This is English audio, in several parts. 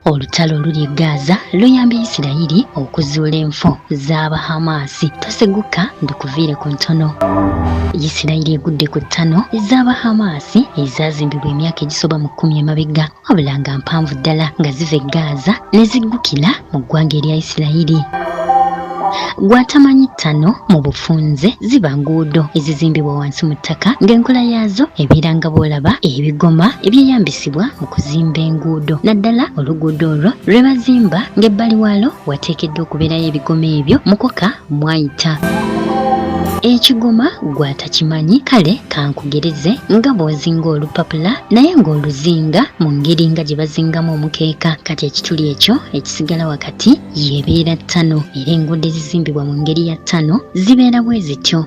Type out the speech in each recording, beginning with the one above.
olutalo oluli e Gaza luyambye Isirayiri okuzuula enfo z'abaHamas. Tosegguka ndukuviire ku ntono. Isirayiri egudde ku ttano ez'abaHamas ezaazimbibwa emyaka egisoba mu 10 emabega, wabula nga mpanvu ddala nga ziva e Gaza ne ziggukira mu ggwanga erya Isirayiri. Gwatamanyi ttano mu bufunze ziba nguudo ezizimbibwa wansi mu ttaka, ng'enkola yaazo ebeera nga bw'olaba ebigoma ebyeyambisibwa mu kuzimba enguudo. Naddala oluguudo olwo lwe bazimba ng'ebbali waalwo wateekeddwa okubeerayo ebigoma ebyo mukoka mwayita. Ekigoma gwatakimanyi, kale kankugereze nga bw'ozinga olupapula naye ng'oluzinga mu ngeri nga gye bazingamu omukeeka. Kati ekituli ekyo ekisigala wakati yebeera ttano, era enguudo ezizimbibwa mu ngeri ya ttano zibeera bwe zityo.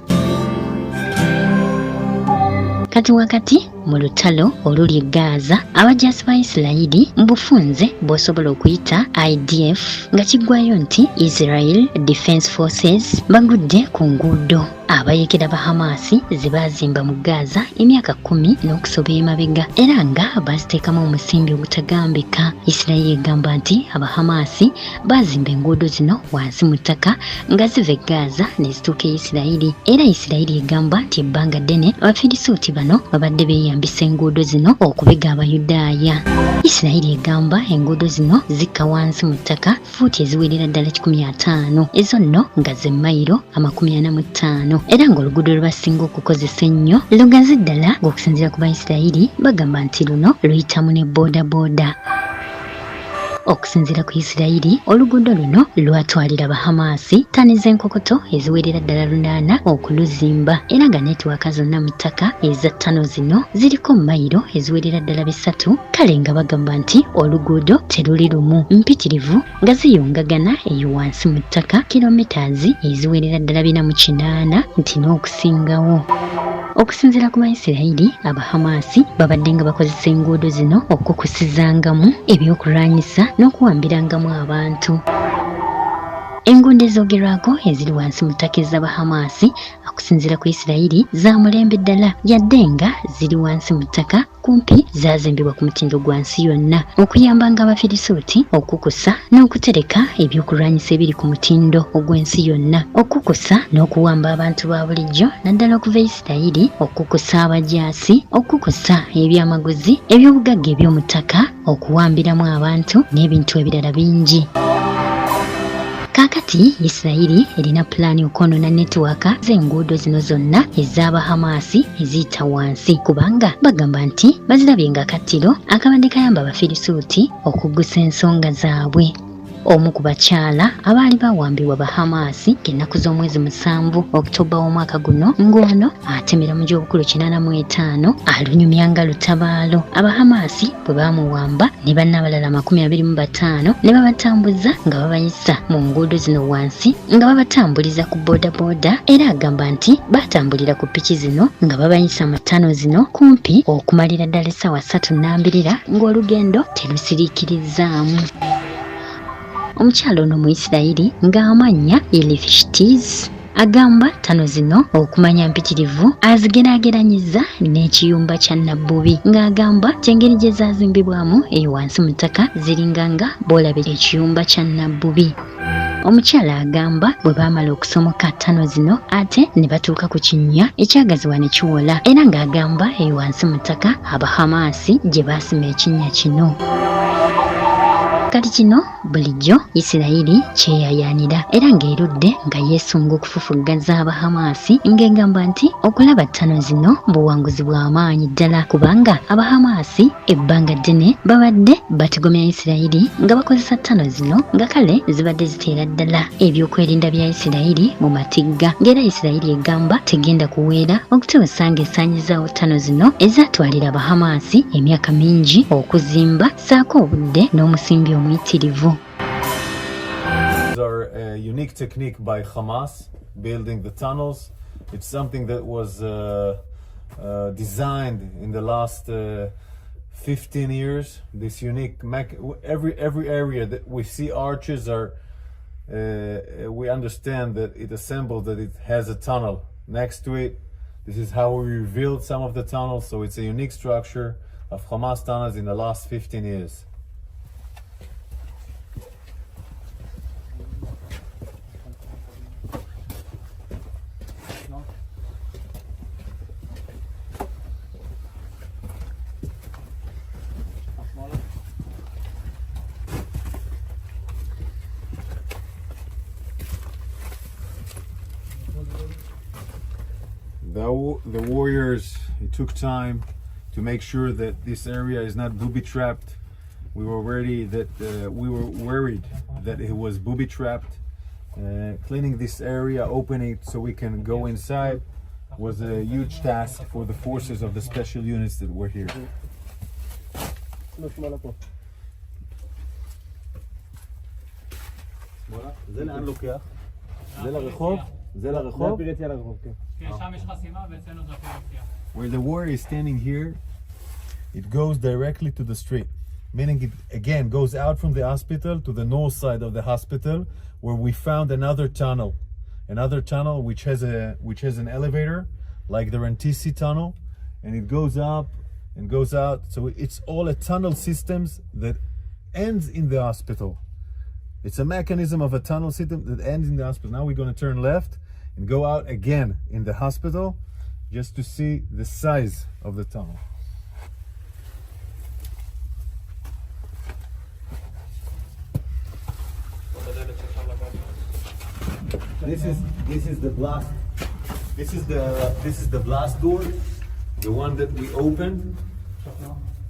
Kati wakati mu lutalo oluli e Gaza, abajaasi ba Isirayiri mu bufunze bw'osobola okuyita IDF nga kiggwayo nti Israel Defense Forces bagudde ku nguudo abayekera abaHamas ze baazimba mu Gaza emyaka 10 n'okusoba emabega, era nga baziteekamu omusimbi ogutagambika. Isirayiri egamba nti abaHamas baazimba enguudo zino wansi mu ttaka nga ziva e Gaza ne zituuka e Isirayiri, era Isirayiri egamba nti ebbanga ddene Abafirisuuti bano babadde beeyambisa enguudo zino okubega Abayudaaya. Isirayiri egamba enguudo zino zikka wansi mu ttaka fuuti eziwerera ddala 15, ezo nno nga ze mayiro 45, era ng'oluguudo lwe basinga okukozesa ennyo lugazi ddala ng'okusinziira ku Baisirayiri bagamba nti luno luyitamu ne boodabooda. Okusinziira ku Isirayiri, oluguudo luno lwatwalira abaHamas ttani z'enkokoto eziwerera ddala 8 okuluzimba, era nga netiwaaka zonna mu ttaka eza ttano zino ziriko mayiro eziwerera ddala 3. Kale nga bagamba nti oluguudo teruli lumu, mpitirivu nga ziyungagana eyo wansi mu ttaka kilometers eziwerera ddala 408 nti n'okusingawo. Okusinziira ku Baisirayiri, abaHamas babadde nga bakozesa enguudo zino okukusizangamu ebyokulwanyisa n'okuwambirangamu abantu. Enguudo ezoogerwako eziri wansi mu ttaka ez'abaHamas okusinziira ku Isirayiri za mulembe ddala, yadde nga ziri wansi mu ttaka kumpi zaazimbibwa ku mutindo gwa nsi yonna okuyambanga Abafirisuuti okukusa n'okutereka ebyokulwanyisa ebiri ku mutindo ogw'ensi yonna, okukusa n'okuwamba abantu ba bulijjo naddala okuva Isirayiri, okukusa abajaasi, okukusa ebyamaguzi, ebyobugagga eby'omu ttaka, okuwambiramu abantu n'ebintu ebirala bingi. Kakati Isirayiri erina pulaani okwonoona netiwaaka z'enguudo zino zonna ez'abaHamas eziyita wansi, kubanga bagamba nti bazirabye nga kattiro akabadde kayamba Abafirisuuti okuggusa ensonga zaabwe. Omu ku bakyala abaali bawambibwa abaHamas ng'ennaku z'omwezi 7 Oktoba w'omwaka guno, ng'ono atemera mu gy'obukulu 85 alunyumya nga lutabaalo. abaHamas bwe baamuwamba ne bannabalala 25 ne babatambuza nga babayisa mu nguudo zino wansi nga babatambuliza ku boodabooda, era agamba nti baatambulira ku ppiki zino nga babayisa mu ttano zino kumpi okumalira ddala essaawa 3:2 ng'olugendo terusiriikirizzaamu. Omukyalo ono mu Isirayiri ng'amanya Elifishitiz agamba ttano zino okumanya mpitirivu azigeraageranyiza n'ekiyumba kya Nabbubi, ng'agamba kyengeri gye zaazimbibwamu eyo wansi mu ttaka ziringanga bw'olaba ekiyumba kya Nabbubi. Omukyala agamba bwe baamala okusomoka ttano zino ate ne batuuka ku kinnya ekyagaziwa ne kiwola, era ng'agamba eyo wansi mu ttaka abaHamas gye baasima ekinnya kino. Kati kino bulijjo Isirayiri kyeyayaanira, era ng'erudde nga yeesunga okufufuggaza abaHamas ng'egamba nti okulaba ttano zino buwanguzi bw'amaanyi ddala, kubanga abaHamas ebbanga ddene babadde batigomya Isirayiri nga bakozesa ttano zino nga kale zibadde ziteera ddala ebyokwerinda bya Isirayiri mu matigga, ng'era Isirayiri egamba tegenda kuweera okutuusa ng'esaanyizaawo ttano zino ezaatwalira abaHamas emyaka mingi okuzimba, saako obudde n'omusimbi omuyitirivu. A unique technique by Hamas building the tunnels. It's something that was designed in the last 15 years. This unique every area that we see arches are we understand that it assembled, that it has a tunnel next to it. This is how we revealed some of the tunnels, so it's a unique structure of Hamas tunnels in the last 15 years. the warriors, it took time to make sure that this area is not booby trapped. We were worried that it was booby trapped. Cleaning this area, opening it so we can go inside, was a huge task for the forces of the special units that were here. זה לאן לוקח? זה לרחוב? זה לרחוב? Where the warrior is standing here, it goes directly to the street. Meaning it again goes out from the hospital to the north side of the hospital, where we found another tunnel which has an elevator like the Rantisi tunnel, and it goes up and goes out. So it's all a tunnel systems that ends in the hospital. It's a mechanism of a tunnel system that ends in the hospital. Now we're going to turn left and go out again in the hospital just to see the size of the tunnel. This is the blast. This is the blast door, the one that we opened,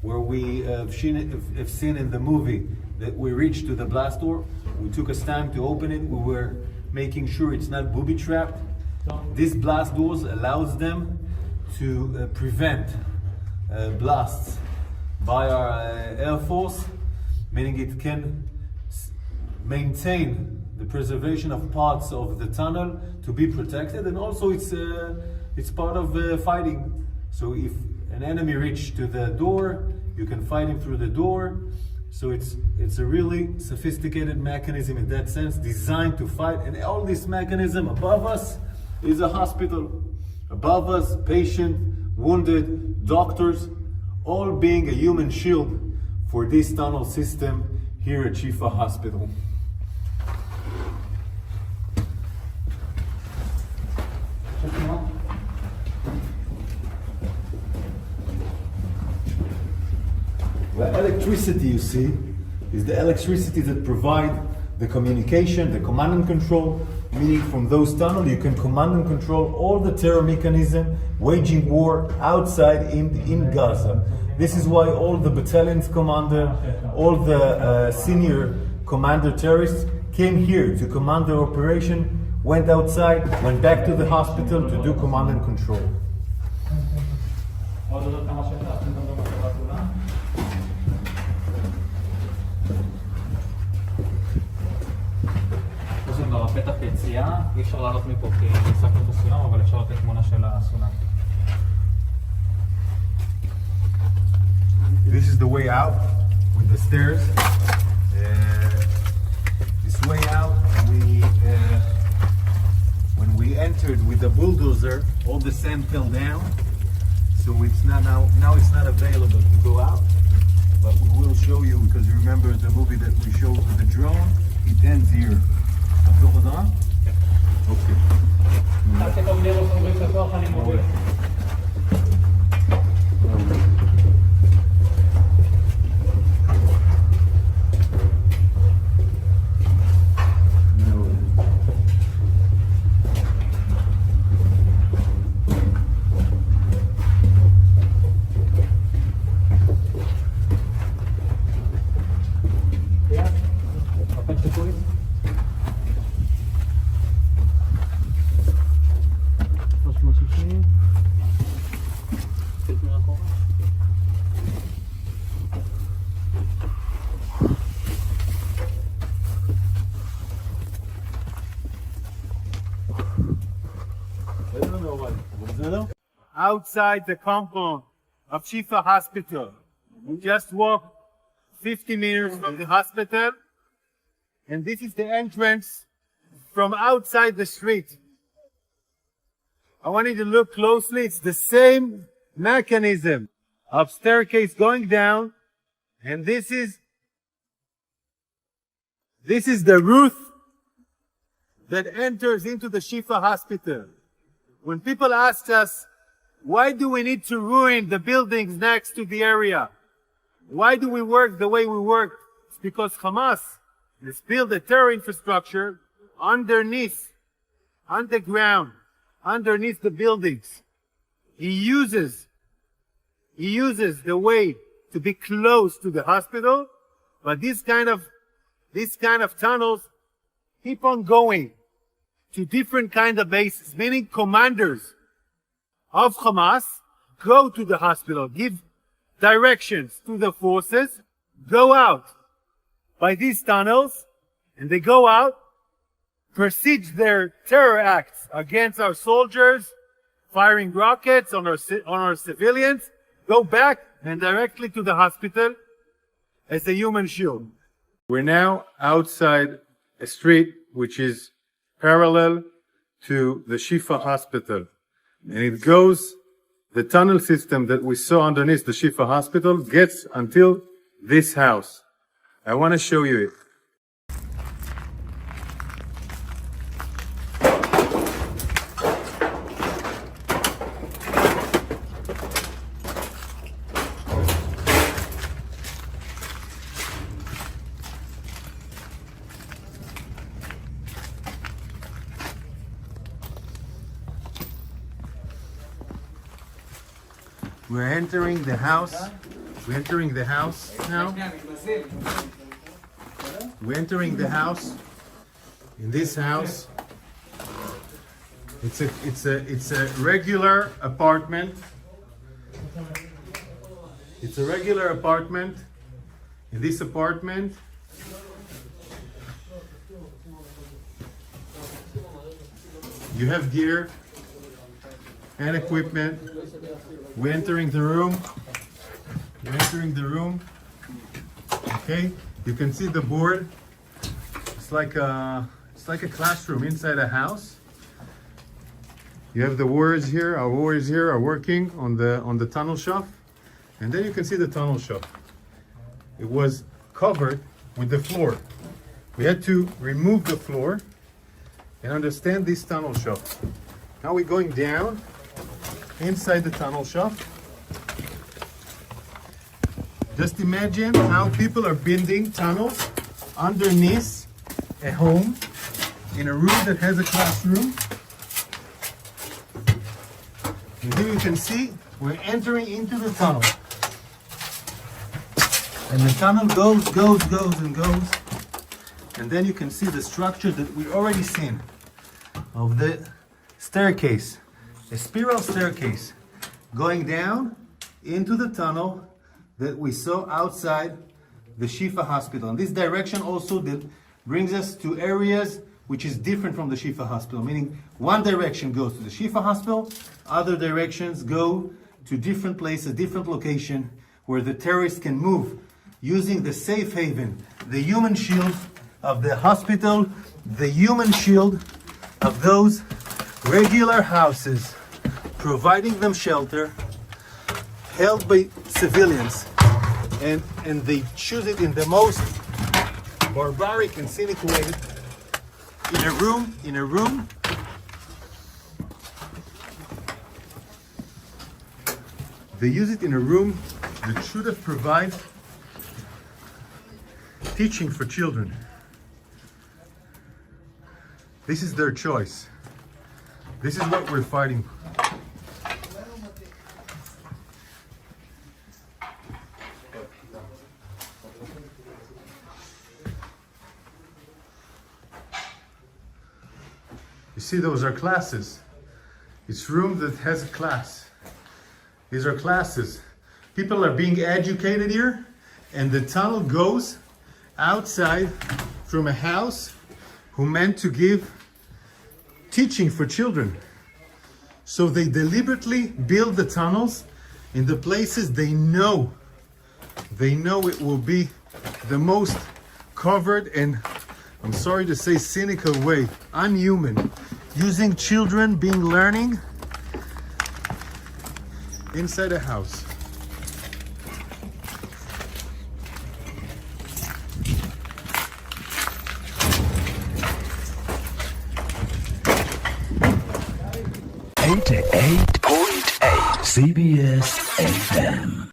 where we have seen in the movie that we reached to the blast door. We took us time to open it. We were making sure it's not booby trapped. This blast doors allows them to prevent blasts by our Air Force, meaning it can maintain the preservation of parts of the tunnel to be protected, and also it's part of fighting. So if an enemy reaches to the door, you can fight him through the door. So it's a really sophisticated mechanism in that sense, designed to fight. And all this mechanism above us is a hospital. Above us, patient, wounded, doctors, all being a human shield for this tunnel system here at Shifa Hospital. The electricity you see is the electricity that provide the communication, the command and control, meaning from those tunnels you can command and control all the terror mechanism waging war outside in Gaza. This is why all the battalion's commander, all the senior commander terrorists came here to command their operation, went outside, went back to the hospital to do command and control. פתח יציאה, אי אפשר לעלות מפה כי ניסקנו את הסולם, אבל אפשר לתת תמונה של הסולם. This is the way out with the stairs. This way out, when we entered with the bulldozer, all the sand fell down. So it's not now it's not available to go out. But we will show you, because you remember the movie that we showed with the drone, it ends here. Okay. Outside the compound of Shifa Hospital. We just walked 50 meters from the hospital, and this is the entrance from outside the street. I want you to look closely. It's the same mechanism of staircase going down, and this is the roof that enters into the Shifa Hospital. When people ask us, why do we need to ruin the buildings next to the area? Why do we work the way we work? It's because Hamas has built a terror infrastructure underneath, underground, underneath the buildings. he uses the way to be close to the hospital, but these kind of tunnels keep on going to different kind of bases, meaning commanders of Hamas go to the hospital, give directions to the forces, go out by these tunnels, and they go out, proceed their terror acts against our soldiers, firing rockets on our civilians, go back and directly to the hospital as a human shield. We're now outside a street which is parallel to the Shifa hospital. And it goes, the tunnel system that we saw underneath the Shifa hospital gets until this house. I want to show you it. We're entering the house. We're entering the house now. We're entering the house. In this house, it's a regular apartment. It's a regular apartment. In this apartment, you have gear and equipment. We're entering the room. We're entering the room. Okay, you can see the board. It's like a classroom inside a house. You have the warriors here. Our warriors here are working on the tunnel shaft, and then you can see the tunnel shaft. It was covered with the floor. We had to remove the floor and understand this tunnel shaft. Now we're going down inside the tunnel shaft. Just imagine how people are building tunnels underneath a home in a room that has a classroom. And here you can see we're entering into the tunnel. And the tunnel goes and goes. And then you can see the structure that we already seen of the staircase. A spiral staircase going down into the tunnel that we saw outside the Shifa hospital. And this direction also brings us to areas which is different from the Shifa hospital, meaning one direction goes to the Shifa hospital, other directions go to different places, different location where the terrorists can move using the safe haven, the human shield of the hospital, the human shield of those regular houses, providing them shelter, held by civilians, and they choose it in the most barbaric and cynical way. In a room, they use it in a room that should have provided teaching for children. This is their choice. This is what we're fighting. You see, those are classes. It's room that has a class. These are classes. People are being educated here, and the tunnel goes outside from a house who meant to give teaching for children. So they deliberately build the tunnels in the places they know it will be the most covered and, I'm sorry to say, cynical way, unhuman, using children being learning inside a house. CBS FM.